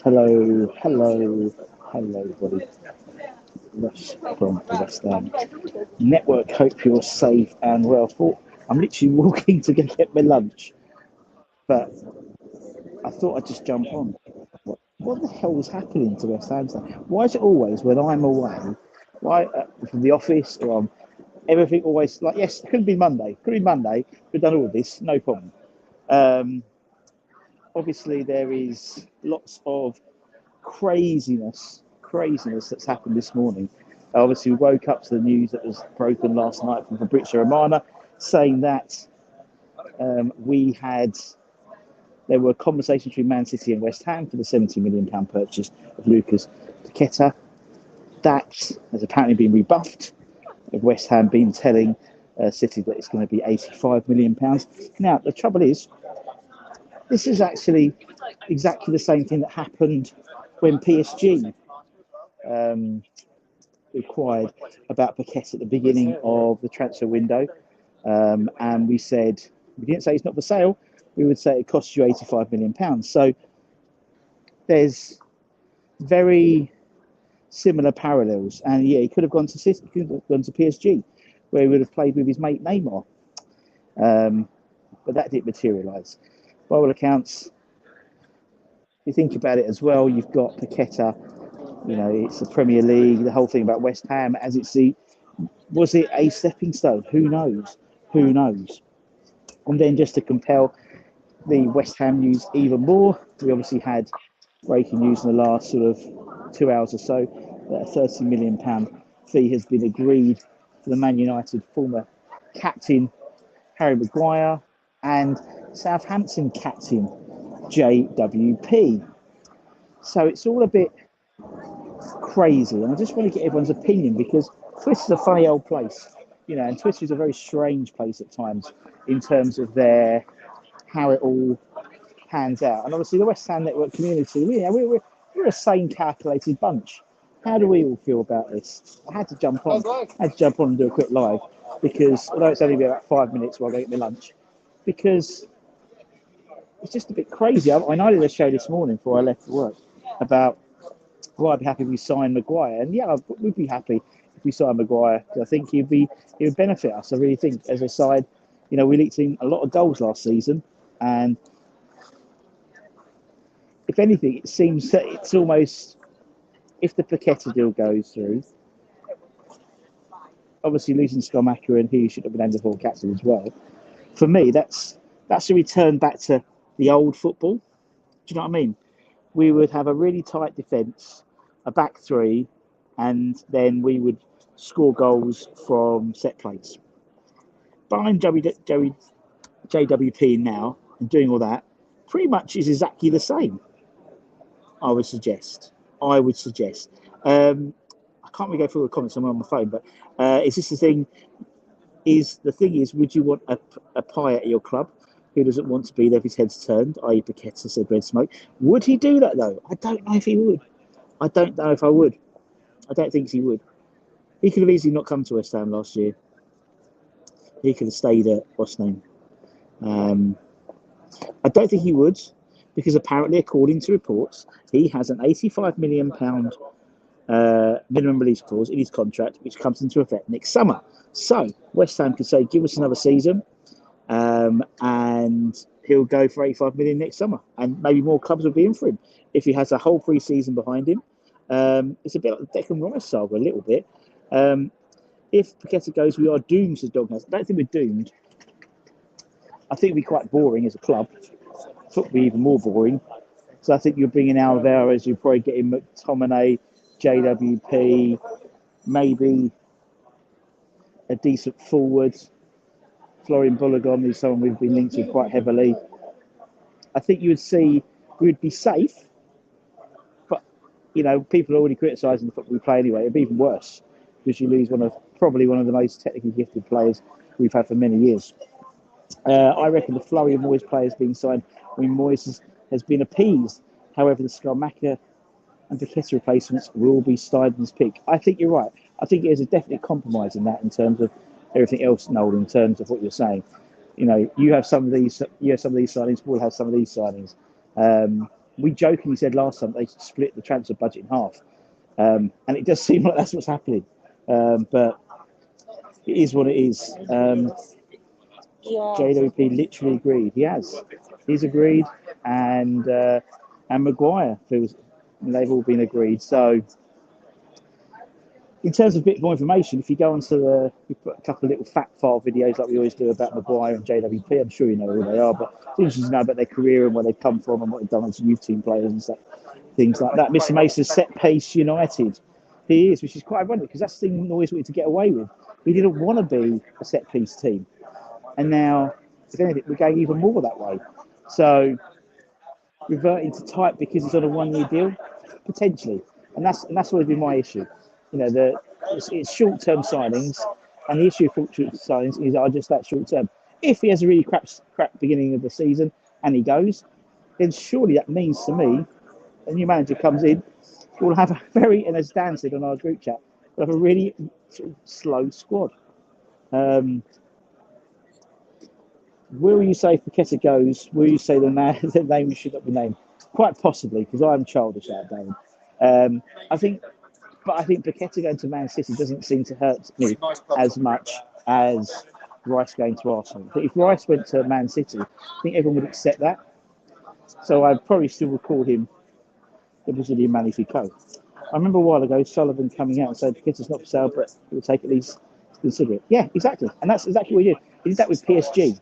Hello, hello, hello, everybody. Rush from the West Ham Network. Hope you're safe and well. I'm literally walking to go get my lunch, but I thought I'd just jump on. What the hell is happening to West Ham? Why is it always when I'm away, why from the office or everything always like yes, it could be Monday, we've done all this, no problem. Um, Obviously, there is lots of craziness that's happened this morning. Obviously, we woke up to the news that was broken last night from Fabrizio Romano, saying that we had there were conversations between Man City and West Ham for the £70 million purchase of Lucas Paqueta. That has apparently been rebuffed. West Ham been telling City that it's going to be £85 million. Now, the trouble is, this is actually exactly the same thing that happened when PSG required about Paqueta at the beginning of the transfer window. And we said, we didn't say it's not for sale, we would say it costs you £85 million. So there's very similar parallels. And yeah, he could have gone to City, he could have gone to PSG, where he would have played with his mate Neymar. But that didn't materialise. By all accounts, if you think about it as well, you've got Paqueta, it's the Premier League, the whole thing about West Ham, was it a stepping stone? Who knows? Who knows? And then just to compel the West Ham news even more, we obviously had breaking news in the last sort of 2 hours or so that a £30 million fee has been agreed for the Man United former captain Harry Maguire and Southampton captain Jwp. So it's all a bit crazy, and I just want to get everyone's opinion because Twitter's a funny old place, and Twitter is a very strange place at times in terms of how it all pans out. And obviously, the West Ham Network community, we're a sane, calculated bunch. How do we all feel about this? I had to jump on. And do a quick live because although it's only been about 5 minutes while I go get my lunch, because it's just a bit crazy. I did a show this morning before I left for work about I'd be happy if we signed Maguire, and yeah, we'd be happy if we signed Maguire because I think he would benefit us. I really think as a side, we leaked in a lot of goals last season, and if anything, it seems that it's almost if the Paqueta deal goes through. Obviously, losing Skamaka and he should have been under captain as well. For me, that's a return back to the old football. Do you know what I mean? We would have a really tight defence, a back three, and then we would score goals from set plays. Buying JWP now and doing all that pretty much is exactly the same. I would suggest. I can't really go through the comments. I'm on my phone, but is this the thing? The thing is, would you want a pie at your club who doesn't want to be there if his head's turned, i.e. Paqueta said red smoke? Would he do that, though? I don't know if he would. I don't know if I would. I don't think he would. He could have easily not come to West Ham last year. He could have stayed at what's name. I don't think he would, because apparently, according to reports, he has an £85 million minimum release clause in his contract, which comes into effect next summer. So West Ham could say, give us another season, and he'll go for £85 million next summer, and maybe more clubs will be in for him if he has a whole pre-season behind him. It's a bit like the Declan Rice saga, a little bit. If Paqueta goes, we are doomed, says Doghouse. I don't think we're doomed. I think it'd be quite boring as a club. Football would be even more boring. So I think you're bringing Alvarez, you're probably getting McTominay, JWP, maybe a decent forward. Florian Balogun is someone we've been linked to quite heavily. I think you would see we would be safe, but people are already criticising the football we play anyway. It'd be even worse because you lose probably one of the most technically gifted players we've had for many years. I reckon the flurry of Moyes players being signed when Moyes has been appeased. However, the Skamaka and Paqueta replacements will be Stein's pick. I think you're right. I think there's a definite compromise in that in terms of everything else, Noel, in terms of what you're saying. You have some of these signings, we'll have some of these signings. we jokingly said last time they split the transfer budget in half, and it does seem like that's what's happening. But it is what it is. JWP literally agreed. He's agreed, and Maguire feels they've all been agreed. So, in terms of a bit more information, if you go onto we put a couple of little fact file videos like we always do about Maguire and JWP. I'm sure you know who they are, but it's interesting to know about their career and where they've come from and what they've done as youth team players and stuff, things like that. Mr. Mason's set pace United. He is, which is quite ironic because that's the thing we always wanted to get away with. We didn't want to be a set piece team. And now, if anything, we're going even more that way. So, reverting to type because it's on a 1 year deal, potentially. And that's always been my issue. You know, it's short-term signings, and the issue of short-term signings is are just that short-term. If he has a really crap beginning of the season and he goes, then surely that means to me, a new manager comes in, we'll have a very, and as Dan said on our group chat, we'll have a really sort of slow squad. Will you say if Paqueta goes, will you say the name should not be named? Quite possibly, because I'm childish out there. I think Paqueta going to Man City doesn't seem to hurt me as much as Rice going to Arsenal. But if Rice went to Man City, I think everyone would accept that. So I'd probably still recall him the Brazilian man if he goes. I remember a while ago Sullivan coming out and saying Paqueta's not for sale, but it would take at least consider it. Yeah, exactly. And that's exactly what he did. He did that with PSG.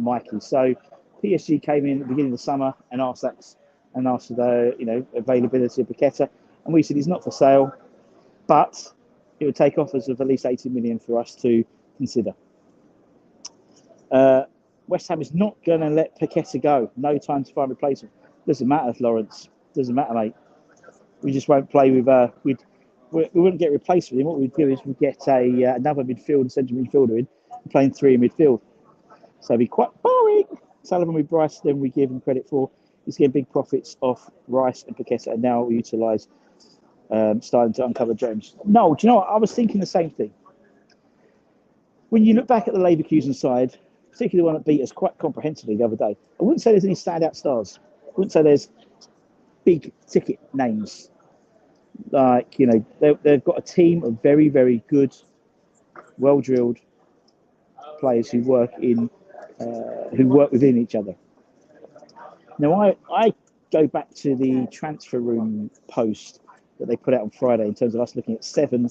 Mikey. So PSG came in at the beginning of the summer and asked for the availability of Paqueta, and we said he's not for sale, but it would take offers of at least 80 million for us to consider. West Ham is not going to let Paqueta go. No time to find a replacement. Doesn't matter, Lawrence. Doesn't matter, mate. We just won't play with. We wouldn't get replaced with him. What we'd do is we'd get another central midfielder in, playing three in midfield. So it'd be quite boring. Sullivan with Rice, then we give him credit for. He's getting big profits off Rice and Paqueta, and now we utilise starting to uncover gems. No, do you know what? I was thinking the same thing. When you look back at the Leverkusen side, particularly the one that beat us quite comprehensively the other day, I wouldn't say there's any standout stars. I wouldn't say there's big ticket names. Like, they've got a team of very, very good, well-drilled players who work within each other. Now, I go back to the transfer room post that they put out on Friday in terms of us looking at seven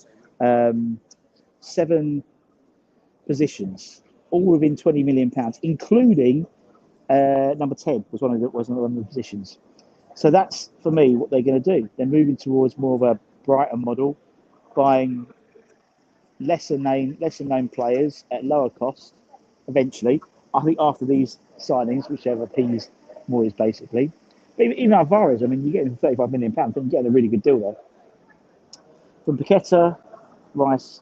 positions, all within £20 million, including number 10 was one of the positions. So that's, for me, what they're going to do. They're moving towards more of a Brighton model, buying lesser name players at lower cost eventually. I think after these signings, whichever appease Moyes basically. But even Alvarez, I mean, you're getting £35 million, but you're getting a really good deal there. From Paqueta, Rice,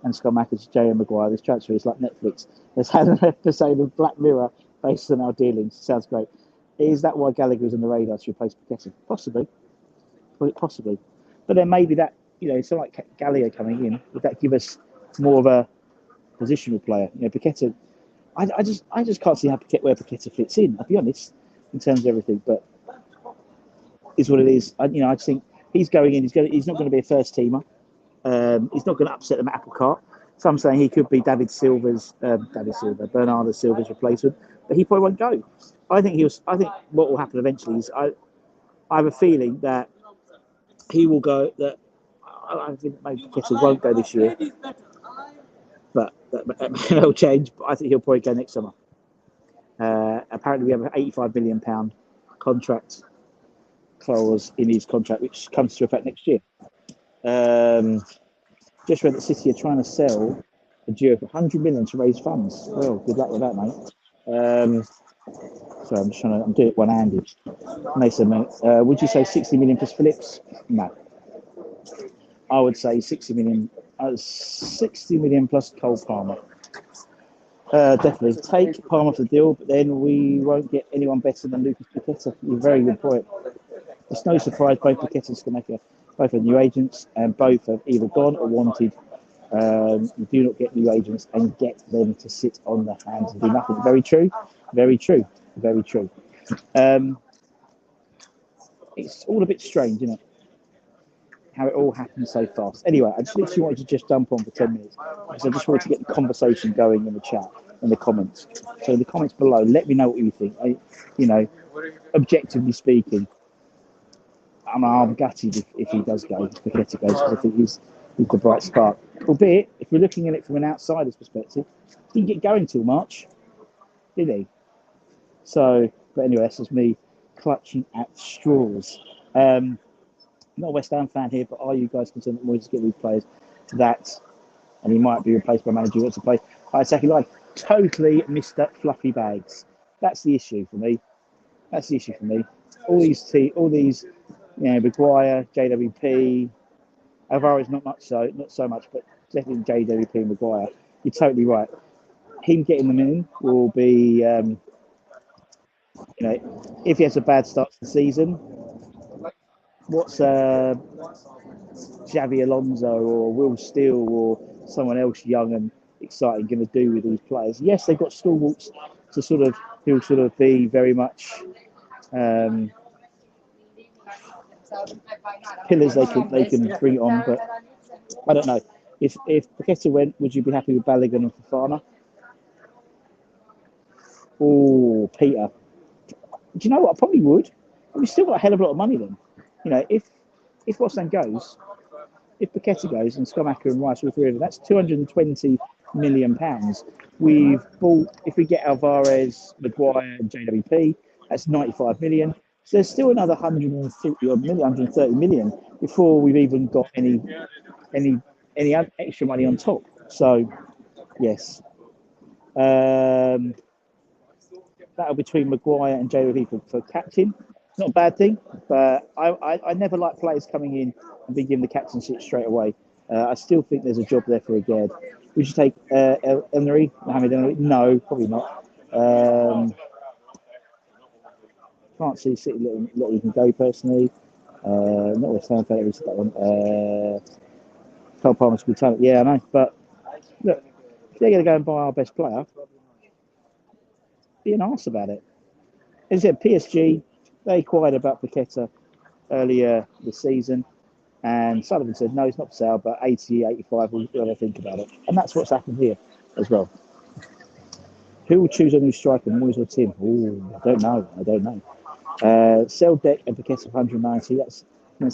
and Scott to J.M. Maguire, this transfer is like Netflix. Let's have an episode of Black Mirror based on our dealings. Sounds great. Is that why Gallagher's on the radar to replace Paqueta? Possibly. But then maybe that, someone like Gallagher coming in, would that give us more of a positional player? Paqueta, I just can't see where Paqueta fits in, I'll be honest, in terms of everything. But is what it is. I just think he's going in. He's not going to be a first teamer. He's not going to upset the apple cart. Some saying he could be Bernardo Silva's replacement, but he probably won't go. I think what will happen eventually is I have a feeling that he will go. That I think maybe Paqueta won't go this year, but that'll change. But I think he'll probably go next summer. Apparently, we have an £85 million contract clause in his contract, which comes to effect next year. Just read that City are trying to sell a Jwp for 100 million to raise funds. Well, good luck with that, mate. So I'm doing it one-handed. Mason, mate, would you say 60 million plus Phillips? No. I would say 60 million plus Cole Palmer. Definitely take Palmer off the deal, but then we won't get anyone better than Lucas Paqueta. Very good point. It's no surprise both Paqueta's going to make both are new agents, and both have either gone or wanted. You do not get new agents and get them to sit on the hands and do nothing. Very true. it's all a bit strange, isn't it? How it all happened so fast. Anyway, I just literally wanted to just jump on for 10 minutes because I just wanted to get the conversation going in the chat, in the comments. So in the comments below, let me know what you think. Objectively speaking, I'm gutted if he does go, if Paqueta goes, because I think he's the bright spark. Albeit, if we're looking at it from an outsider's perspective, he didn't get going till March, did he? So, but anyway, that's just me clutching at straws. Not a West Ham fan here, but are you guys concerned that Moyes get these players that, and he might be replaced by a manager who wants to play high attacking line? Totally missed up fluffy bags. That's the issue for me. All these, Maguire, JWP, Alvarez not so much, but definitely JWP and Maguire. You're totally right. Him getting them in will be, if he has a bad start to the season, what's Xavi Alonso or Will Steele or someone else young and exciting going to do with these players? Yes, they've got stalwarts who'll sort of be very much pillars they can bring on, but I don't know. If Paqueta went, would you be happy with Balogun and Fofana? Oh, Peter. Do you know what? I probably would. But we've still got a hell of a lot of money then. If West Ham goes, if Paqueta goes and Schumacher and Rice, all three of them, that's £220 million. We've bought, if we get Alvarez, Maguire, and JWP, that's 95 million. So there's still another 130 million before we've even got any extra money on top. So, yes. That'll between Maguire and JWP for captain. It's not a bad thing, but I never like players coming in and being given the captainship straight away. I still think there's a job there for a Gerd. Would you take Mohamed Elneny? No, probably not. Can't see City letting him go personally. Not West Ham fan, that one. Cole Palmer's good talent. Yeah, I know. But look, if they're going to go and buy our best player, be an arse about it. As I said, PSG, they inquired about Paqueta earlier this season, and Sullivan said, no, it's not for sale, but 80, 85, we'll have to think about it. And that's what's happened here as well. Who will choose a new striker, Moyes or Tim? Oh, I don't know. Sell Deck and Paqueta for 190. That's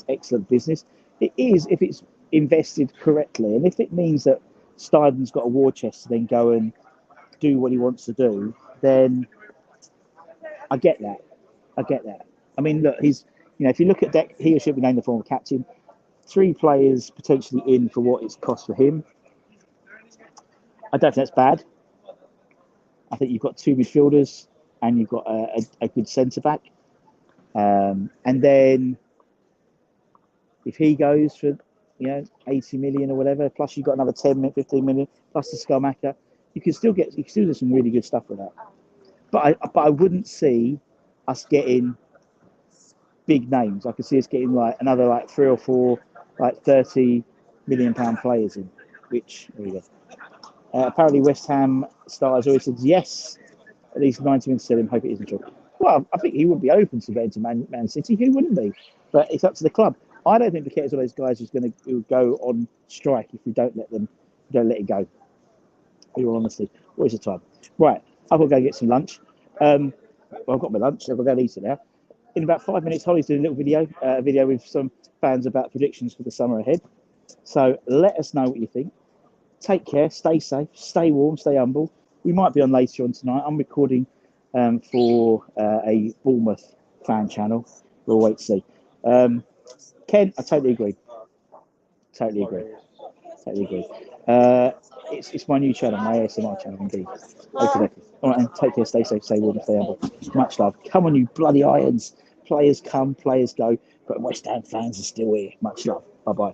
excellent business. It is if it's invested correctly, and if it means that Steiden's got a war chest to then go and do what he wants to do, then I get that. I mean, look, if you look at Deck, he or she will be named the former captain. 3 players potentially in for what it's cost for him. I don't think that's bad. I think you've got 2 midfielders and you've got a good centre back. And then if he goes for 80 million or whatever, plus you've got another 10, 15 million, plus the Schumacher, you can still do some really good stuff with that. But I wouldn't see us getting big names. I could see us getting another 3 or 4 £30 million players in. Which there you go. Apparently West Ham stars always said yes. At least 90 minutes said him. Hope it isn't true. Well, I think he would be open to going to Man City. Who wouldn't be? But it's up to the club. I don't think Paqueta's one of those guys who's going to go on strike if we don't let it go. In all honesty, what is the time? Right, I've got to go get some lunch. I've got my lunch, so I've got to go and eat it now. In about 5 minutes, Holly's doing a little video with some fans about predictions for the summer ahead. So let us know what you think. Take care, stay safe, stay warm, stay humble. We might be on later on tonight. I'm recording for a Bournemouth fan channel. We'll wait to see. Ken, I totally agree. It's my new channel, my ASMR channel, indeed. Okay. All right, and take care, stay safe, stay warm, stay humble. Much love. Come on, you bloody irons. Players come, players go, but West Ham fans are still here. Much love. Bye-bye.